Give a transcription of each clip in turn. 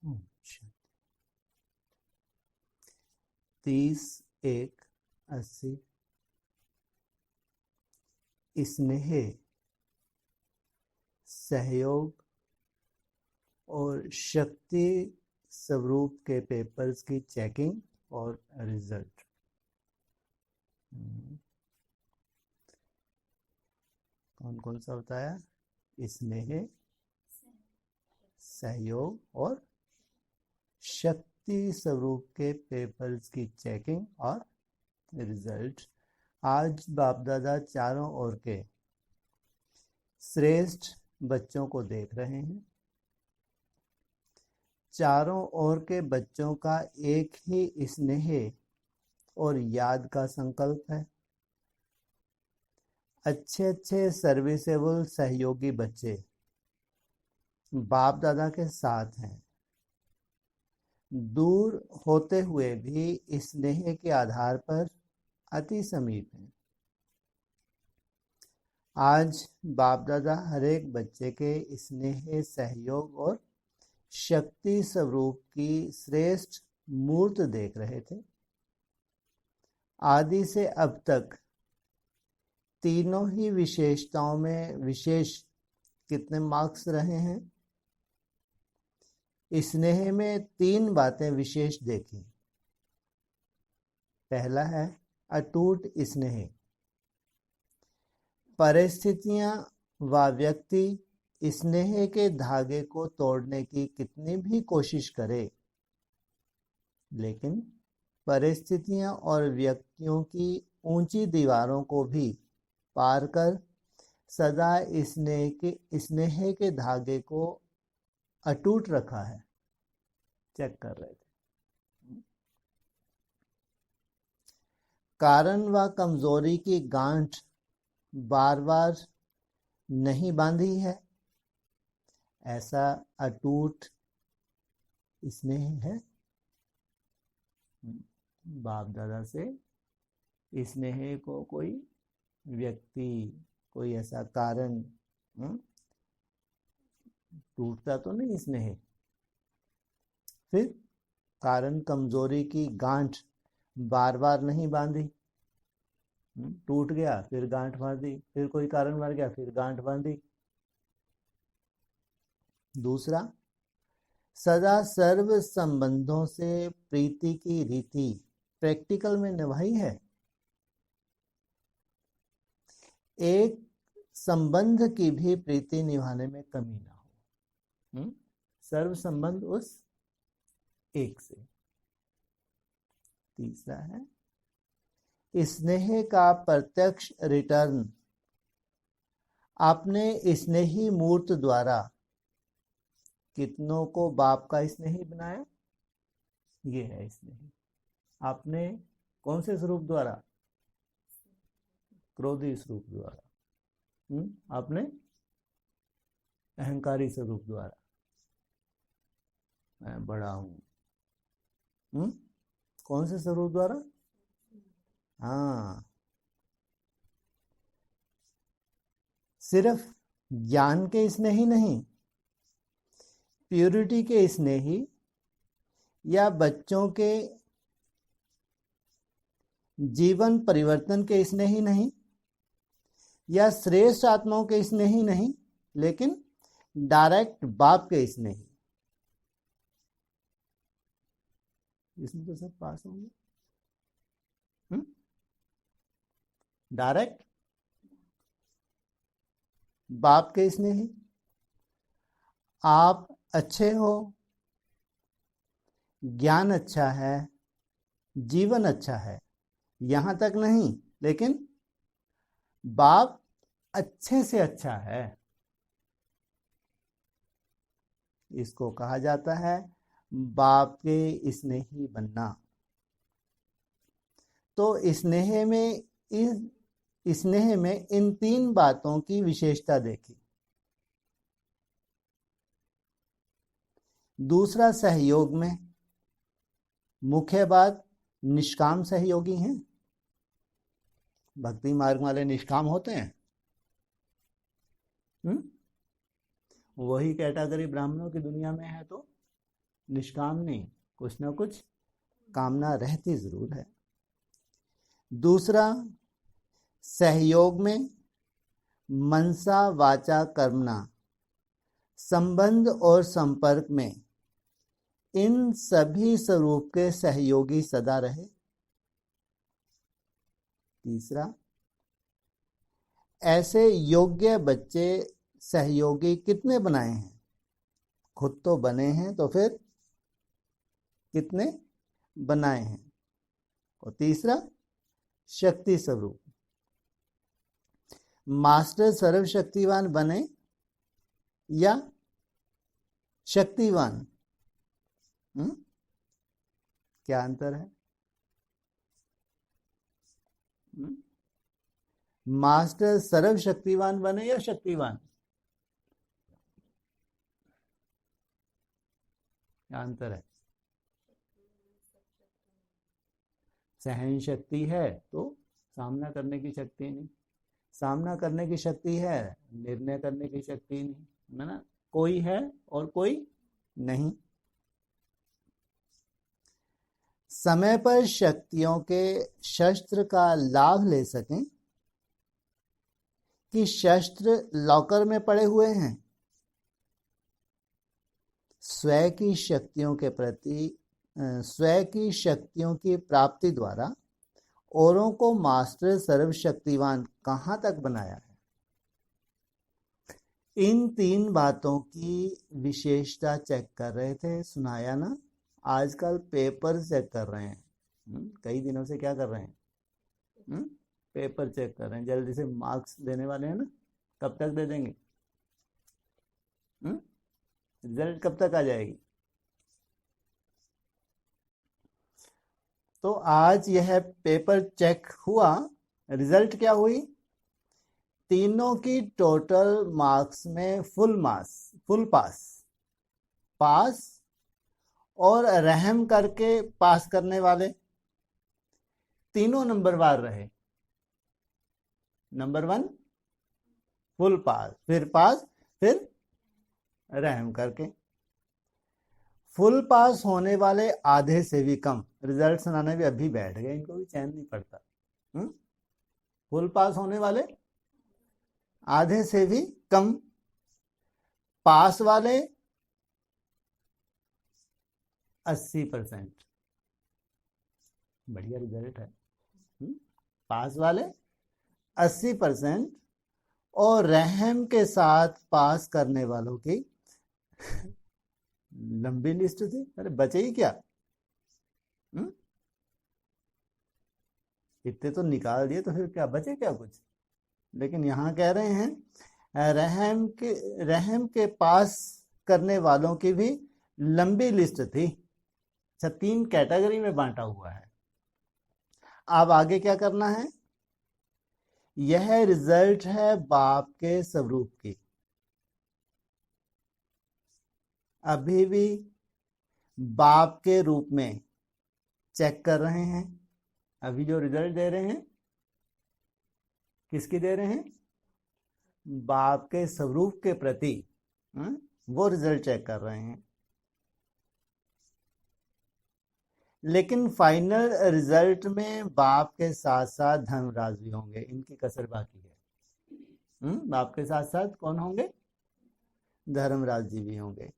अच्छा, 30 1 80 स्नेह, सहयोग और शक्ति स्वरूप के पेपर्स की चेकिंग और रिजल्ट। कौन कौन सा बताया? स्नेह, सहयोग और शक्ति स्वरूप के पेपर्स की चेकिंग और रिजल्ट। आज बाप दादा चारों ओर के श्रेष्ठ बच्चों को देख रहे हैं। चारों ओर के बच्चों का एक ही स्नेह और याद का संकल्प है। अच्छे अच्छे सर्विसेबल सहयोगी बच्चे बाप दादा के साथ हैं। दूर होते हुए भी स्नेह के आधार पर अति समीप हैं। आज बाप दादा हर एक बच्चे के स्नेह, सहयोग और शक्ति स्वरूप की श्रेष्ठ मूर्त देख रहे थे। आदि से अब तक तीनों ही विशेषताओं में विशेष कितने मार्क्स रहे हैं? स्नेह में 3 बातें विशेष देखी। पहला है अटूट स्नेह। परिस्थितियां व व्यक्ति स्नेह के धागे को तोड़ने की कितनी भी कोशिश करे, लेकिन परिस्थितियां और व्यक्तियों की ऊंची दीवारों को भी पार कर सदा स्नेह के धागे को अटूट रखा है। चेक कर रहे थे। कारण व कमजोरी की गांठ बार बार नहीं बांधी है, ऐसा अटूट स्नेह है। बाप दादा से स्नेह को कोई व्यक्ति, कोई ऐसा कारण टूटता तो नहीं स्नेह। फिर कारण कमजोरी की गांठ बार बार नहीं बांधी। टूट गया फिर गांठ बांधी, फिर कोई कारण मर गया फिर गांठ बांधी। दूसरा, सदा सर्व संबंधों से प्रीति की रीति प्रैक्टिकल में निभाई है। एक संबंध की भी प्रीति निभाने में कमी ना हो। सर्व संबंध उस एक से। तीसरा है स्नेह का प्रत्यक्ष रिटर्न। अपने स्नेही मूर्त द्वारा कितनों को बाप का स्नेही बनाया? ये है स्नेह। आपने कौन से स्वरूप द्वारा? क्रोधी स्वरूप द्वारा। आपने अहंकारी स्वरूप द्वारा, मैं बड़ा हूं। कौन से स्वरूप द्वारा? हाँ, सिर्फ ज्ञान के स्नेही नहीं, प्यूरिटी के स्नेही या बच्चों के जीवन परिवर्तन के स्नेही नहीं, या श्रेष्ठ आत्माओं के स्नेही नहीं, लेकिन डायरेक्ट बाप के स्नेही। इसमें तो सब पास होंगे। डायरेक्ट बाप के स्नेही। आप अच्छे हो, ज्ञान अच्छा है, जीवन अच्छा है, यहां तक नहीं, लेकिन बाप अच्छे से अच्छा है। इसको कहा जाता है बाप के स्नेही बनना। तो स्नेह में इन 3 बातों की विशेषता देखी। दूसरा, सहयोग में मुख्य बात निष्काम सहयोगी हैं। भक्ति मार्ग वाले निष्काम होते हैं। वही कैटेगरी ब्राह्मणों की दुनिया में है तो निष्काम नहीं, कुछ ना कुछ कामना रहती जरूर है। दूसरा, सहयोग में मनसा वाचा कर्मणा, संबंध और संपर्क में इन सभी स्वरूप के सहयोगी सदा रहे। तीसरा, ऐसे योग्य बच्चे सहयोगी कितने बनाए हैं? खुद तो बने हैं, तो फिर कितने बनाए हैं? और तीसरा, शक्ति स्वरूप, मास्टर सर्वशक्तिवान बने या शक्तिवान? क्या अंतर है? मास्टर सर्वशक्तिवान बने या शक्तिवान? क्या अंतर है? सहन शक्ति है तो सामना करने की शक्ति नहीं, सामना करने की शक्ति है, निर्णय करने की शक्ति नहीं, है ना? कोई है और कोई नहीं। समय पर शक्तियों के शस्त्र का लाभ ले सकें कि शस्त्र लॉकर में पड़े हुए हैं। स्वयं की शक्तियों के प्रति स्वयं की शक्तियों की प्राप्ति द्वारा औरों को मास्टर सर्वशक्तिवान कहां तक बनाया है? इन तीन बातों की विशेषता चेक कर रहे थे, सुनाया ना? आजकल पेपर चेक कर रहे हैं, कई दिनों से क्या कर रहे हैं? पेपर चेक कर रहे हैं, जल्दी से मार्क्स देने वाले हैं ना? कब तक दे देंगे? रिजल्ट कब तक आ जाएगी? तो आज यह पेपर चेक हुआ, रिजल्ट क्या हुई? तीनों की टोटल मार्क्स में फुल पास और रहम करके पास करने वाले तीनों नंबरवार रहे। नंबर 1 फुल पास, फिर रहम करके। फुल पास होने वाले आधे से भी कम, रिजल्ट सुनाने भी अभी बैठ गए, इनको भी चैन नहीं पड़ता। फुल पास होने वाले आधे से भी कम, पास वाले 80%। बढ़िया रिजल्ट है। पास वाले 80% और रहम के साथ पास करने वालों की लंबी लिस्ट थी। अरे बचे ही क्या? इतने तो निकाल दिए, तो फिर क्या बचे क्या कुछ? लेकिन यहां कह रहे हैं रहम के पास करने वालों की भी लंबी लिस्ट थी। अच्छा, 3 कैटेगरी में बांटा हुआ है। अब आगे क्या करना है? यह रिजल्ट है बाप के स्वरूप की। अभी भी बाप के रूप में चेक कर रहे हैं। अभी जो रिजल्ट दे रहे हैं, किसकी दे रहे हैं? बाप के स्वरूप के प्रति वो रिजल्ट चेक कर रहे हैं। लेकिन फाइनल रिजल्ट में बाप के साथ साथ धर्मराज भी होंगे, इनकी कसर बाकी है। बाप के साथ साथ कौन होंगे? धर्मराज जी भी होंगे।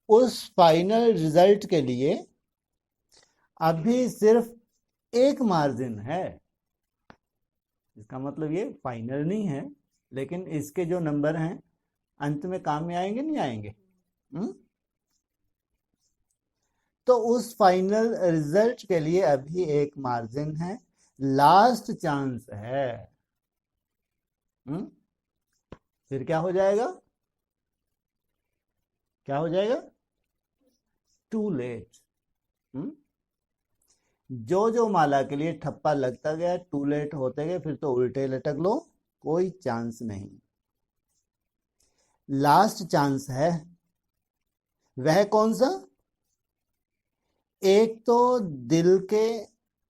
उस फाइनल रिजल्ट के लिए अभी सिर्फ एक मार्जिन है। इसका मतलब ये फाइनल नहीं है, लेकिन इसके जो नंबर हैं अंत में काम में आएंगे, नहीं आएंगे? तो उस फाइनल रिजल्ट के लिए अभी एक मार्जिन है, लास्ट चांस है। फिर क्या हो जाएगा? क्या हो जाएगा? Too late. जो माला के लिए ठप्पा लगता गया, टू लेट होते गए, फिर तो उल्टे लटक लो, कोई चांस नहीं। लास्ट चांस है। वह कौन सा? एक तो दिल के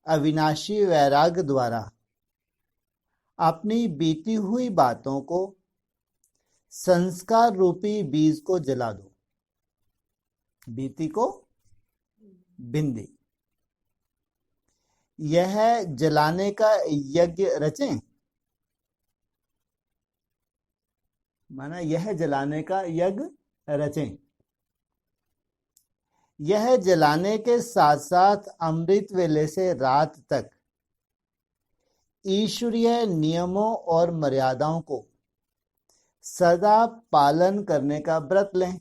अविनाशी वैराग्य द्वारा अपनी बीती हुई बातों को, संस्कार रूपी बीज को जला दो। बीती को बिंदी। यह जलाने का यज्ञ रचें, माना यह जलाने का यज्ञ रचें। यह जलाने के साथ साथ अमृत वेले से रात तक ईश्वरीय नियमों और मर्यादाओं को सदा पालन करने का व्रत लें।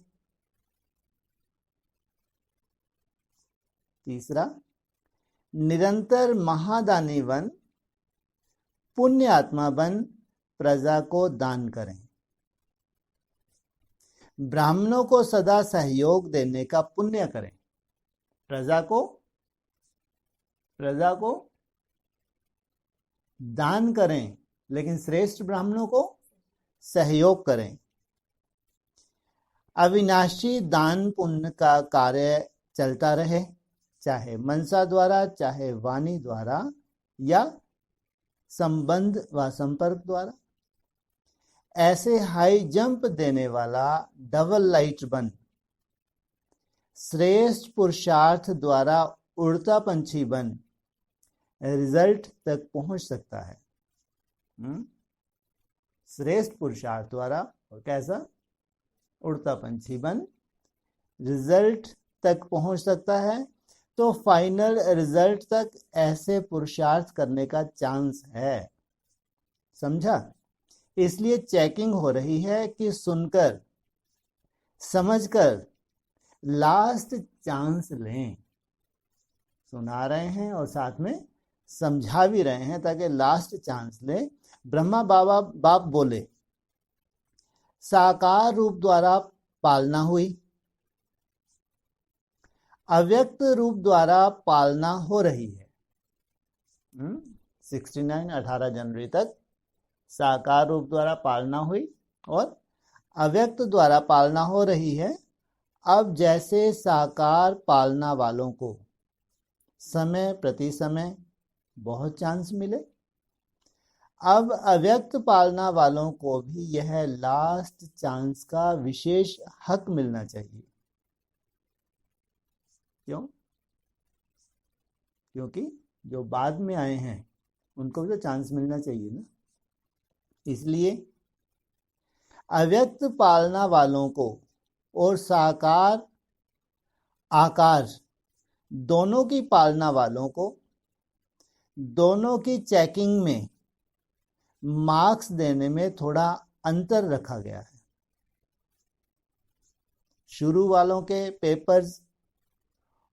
तीसरा, निरंतर महादानी बन, पुण्य आत्मा बन प्रजा को दान करें। ब्राह्मणों को सदा सहयोग देने का पुण्य करें। प्रजा को दान करें, लेकिन श्रेष्ठ ब्राह्मणों को सहयोग करें। अविनाशी दान पुण्य का कार्य चलता रहे, चाहे मनसा द्वारा, चाहे वाणी द्वारा या संबंध व संपर्क द्वारा। ऐसे हाई जंप देने वाला डबल लाइट बन श्रेष्ठ पुरुषार्थ द्वारा उड़ता पंछी बन रिजल्ट तक पहुंच सकता है। श्रेष्ठ पुरुषार्थ द्वारा, और कैसा? उड़ता पंछी बन रिजल्ट तक पहुंच सकता है। तो फाइनल रिजल्ट तक ऐसे पुरुषार्थ करने का चांस है। समझा? इसलिए चेकिंग हो रही है कि सुनकर समझकर लास्ट चांस लें। सुना रहे हैं और साथ में समझा भी रहे हैं ताकि लास्ट चांस लें। ब्रह्मा बाप बोले, साकार रूप द्वारा पालना हुई, अव्यक्त रूप द्वारा पालना हो रही है। 18 जनवरी तक साकार रूप द्वारा पालना हुई और अव्यक्त द्वारा पालना हो रही है। अब जैसे साकार पालना वालों को समय प्रति समय बहुत चांस मिले, अब अव्यक्त पालना वालों को भी यह लास्ट चांस का विशेष हक मिलना चाहिए। क्यों? क्योंकि जो बाद में आए हैं उनको भी तो चांस मिलना चाहिए ना। इसलिए अव्यक्त पालना वालों को और साकार आकार दोनों की पालना वालों को, दोनों की चेकिंग में मार्क्स देने में थोड़ा अंतर रखा गया है। शुरू वालों के पेपर्स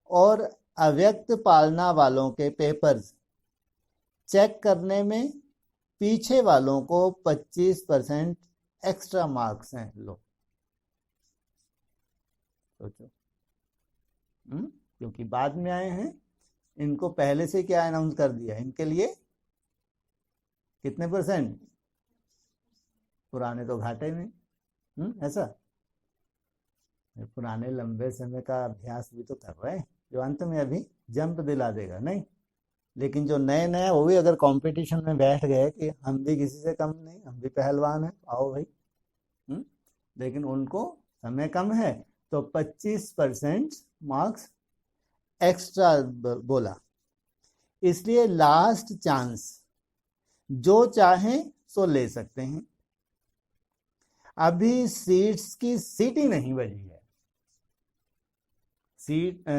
और अव्यक्त पालना वालों के पेपर्स चेक करने में पीछे वालों को 25% एक्स्ट्रा मार्क्स हैं। लो सोचो, क्योंकि बाद में आए हैं, इनको पहले से क्या अनाउंस कर दिया, इनके लिए कितने परसेंट? पुराने तो घाटे में। ऐसा पुराने लंबे समय का अभ्यास भी तो कर रहे हैं, जो अंत में अभी जंप दिला देगा नहीं। लेकिन जो नए नए वो भी अगर कंपटीशन में बैठ गए कि हम भी किसी से कम नहीं, हम भी पहलवान हैं, आओ भाई। लेकिन उनको समय कम है तो 25% मार्क्स एक्स्ट्रा बोला। इसलिए लास्ट चांस जो चाहें सो ले सकते हैं। अभी सीट्स की सीटी नहीं बजी है।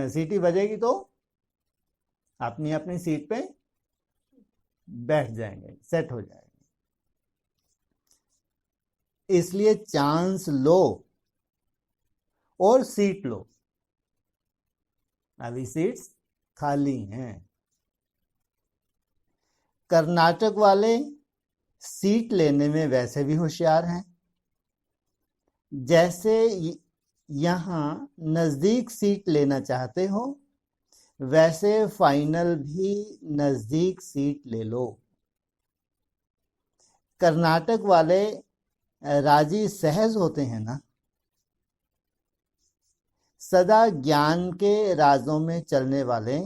सीटी बजेगी तो अपनी अपनी सीट पे बैठ जाएंगे, सेट हो जाएंगे। इसलिए चांस लो और सीट लो। अभी सीट्स खाली हैं। कर्नाटक वाले सीट लेने में वैसे भी होशियार हैं। जैसे यहां नजदीक सीट लेना चाहते हो, वैसे फाइनल भी नजदीक सीट ले लो। कर्नाटक वाले राजी सहज होते हैं ना, सदा ज्ञान के राजों में चलने वाले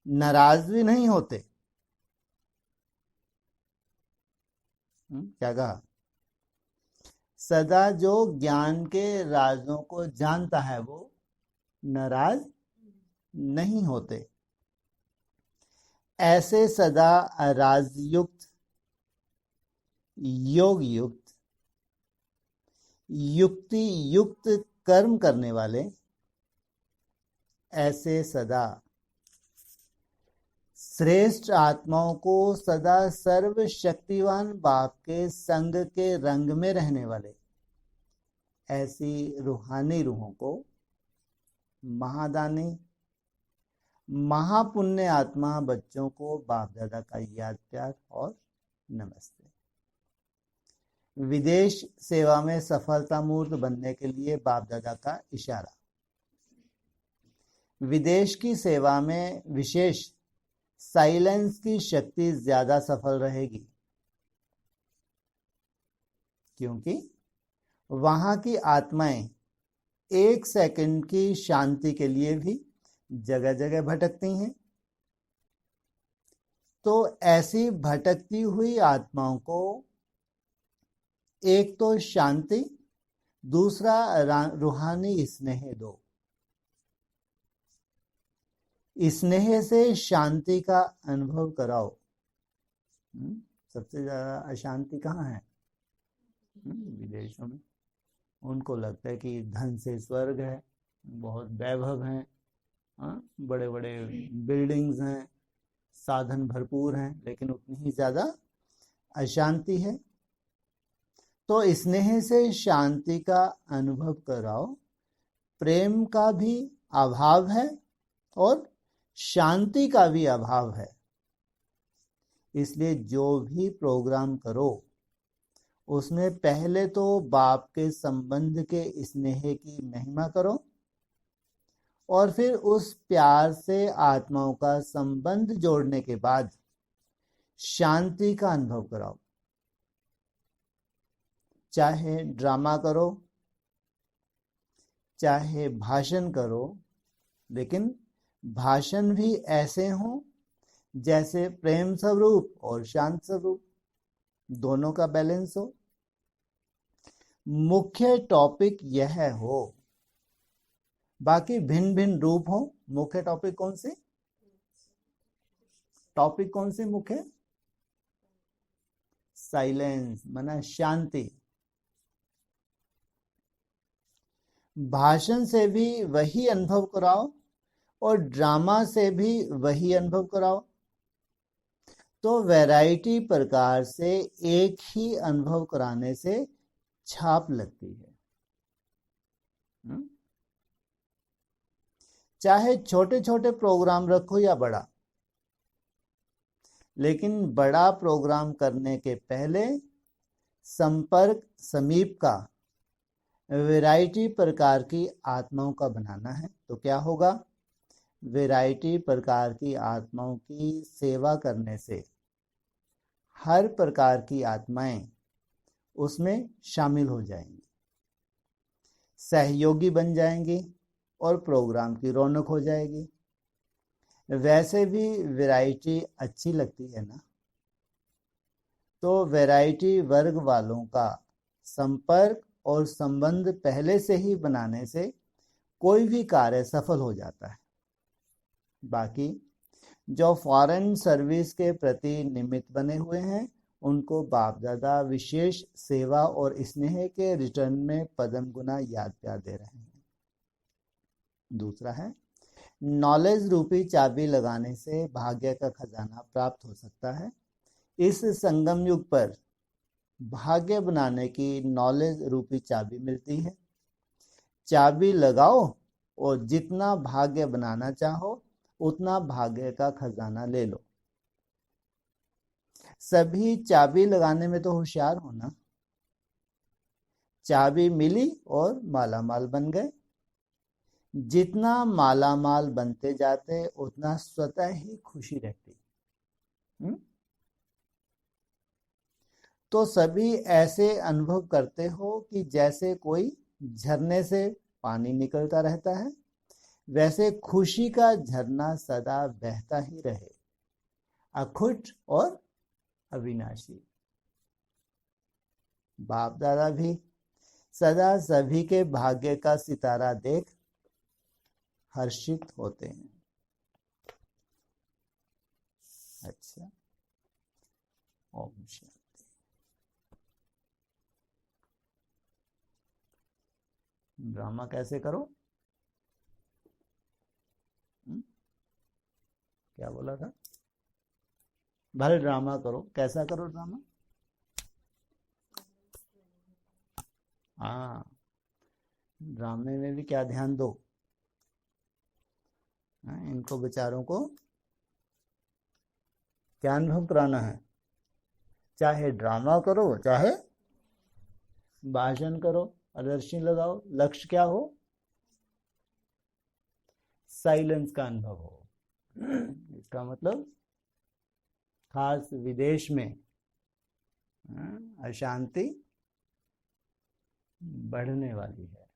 नाराज भी नहीं होते। क्या कहा? सदा जो ज्ञान के राजों को जानता है वो नाराज नहीं होते। ऐसे सदा राजयुक्त, योग युक्त, युक्ति युक्त कर्म करने वाले, ऐसे सदा श्रेष्ठ आत्माओं को सदा सर्वशक्तिवान बाप के संग के रंग में रहने वाले, ऐसी रूहानी रूहों को महादानी, महापुण्य आत्मा बच्चों को बाप दादा का याद प्यार और नमस्ते। विदेश सेवा में सफलता मूर्त बनने के लिए बाप दादा का इशारा। विदेश की सेवा में विशेष साइलेंस की शक्ति ज्यादा सफल रहेगी, क्योंकि वहां की आत्माएं 1 सेकंड की शांति के लिए भी जगह जगह भटकती हैं। तो ऐसी भटकती हुई आत्माओं को एक तो शांति, दूसरा रूहानी स्नेह दो। स्नेह से शांति का अनुभव कराओ। सबसे ज्यादा अशांति कहाँ है? विदेशों में। उनको लगता है कि धन से स्वर्ग है, बहुत वैभव है, बड़े बड़े बिल्डिंग्स हैं, साधन भरपूर हैं, लेकिन उतनी ही ज्यादा अशांति है। तो स्नेह से शांति का अनुभव कराओ। प्रेम का भी अभाव है और शांति का भी अभाव है। इसलिए जो भी प्रोग्राम करो उसमें पहले तो बाप के संबंध के स्नेह की महिमा करो और फिर उस प्यार से आत्माओं का संबंध जोड़ने के बाद शांति का अनुभव कराओ। चाहे ड्रामा करो, चाहे भाषण करो, लेकिन भाषण भी ऐसे हों जैसे प्रेम स्वरूप और शांत स्वरूप, दोनों का बैलेंस हो। मुख्य टॉपिक यह हो, बाकी भिन्न भिन्न रूप हो। मुख्य टॉपिक कौन से? टॉपिक कौन से मुख्य? साइलेंस, माना शांति। भाषण से भी वही अनुभव कराओ और ड्रामा से भी वही अनुभव कराओ, तो वैरायटी प्रकार से एक ही अनुभव कराने से छाप लगती है। चाहे छोटे छोटे प्रोग्राम रखो या बड़ा, लेकिन बड़ा प्रोग्राम करने के पहले संपर्क समीप का वैरायटी प्रकार की आत्माओं का बनाना है। तो क्या होगा? वैरायटी प्रकार की आत्माओं की सेवा करने से हर प्रकार की आत्माएं उसमें शामिल हो जाएंगी, सहयोगी बन जाएंगी और प्रोग्राम की रौनक हो जाएगी। वैसे भी वैरायटी अच्छी लगती है ना, तो वैरायटी वर्ग वालों का संपर्क और संबंध पहले से ही बनाने से कोई भी कार्य सफल हो जाता है। बाकी जो फॉरेन सर्विस के प्रति निमित्त बने हुए हैं, उनको बाप दादा विशेष सेवा और स्नेह के रिटर्न में पदम गुना याद प्यार दे रहे हैं। दूसरा है, नॉलेज रूपी चाबी लगाने से भाग्य का खजाना प्राप्त हो सकता है। इस संगम युग पर भाग्य बनाने की नॉलेज रूपी चाबी मिलती है। चाबी लगाओ और जितना भाग्य बनाना चाहो उतना भाग्य का खजाना ले लो। सभी चाबी लगाने में तो होशियार हो ना। चाबी मिली और मालामाल बन गए। जितना मालामाल बनते जाते उतना स्वतः ही खुशी रहती। तो सभी ऐसे अनुभव करते हो कि जैसे कोई झरने से पानी निकलता रहता है, वैसे खुशी का झरना सदा बहता ही रहे, अखुट और अविनाशी। बाप दादा भी सदा सभी के भाग्य का सितारा देख हर्षित होते हैं। अच्छा, ओम शांति। ड्रामा कैसे करो? क्या बोला था? भले ड्रामा करो। कैसा करो ड्रामा? हाँ, ड्रामे में भी क्या ध्यान दो? इनको विचारों को क्या अनुभव कराना है। चाहे ड्रामा करो, चाहे भाषण करो, प्रदर्शनी लगाओ, लक्ष्य क्या हो? साइलेंस का अनुभव हो। इसका मतलब खास विदेश में अशांति बढ़ने वाली है।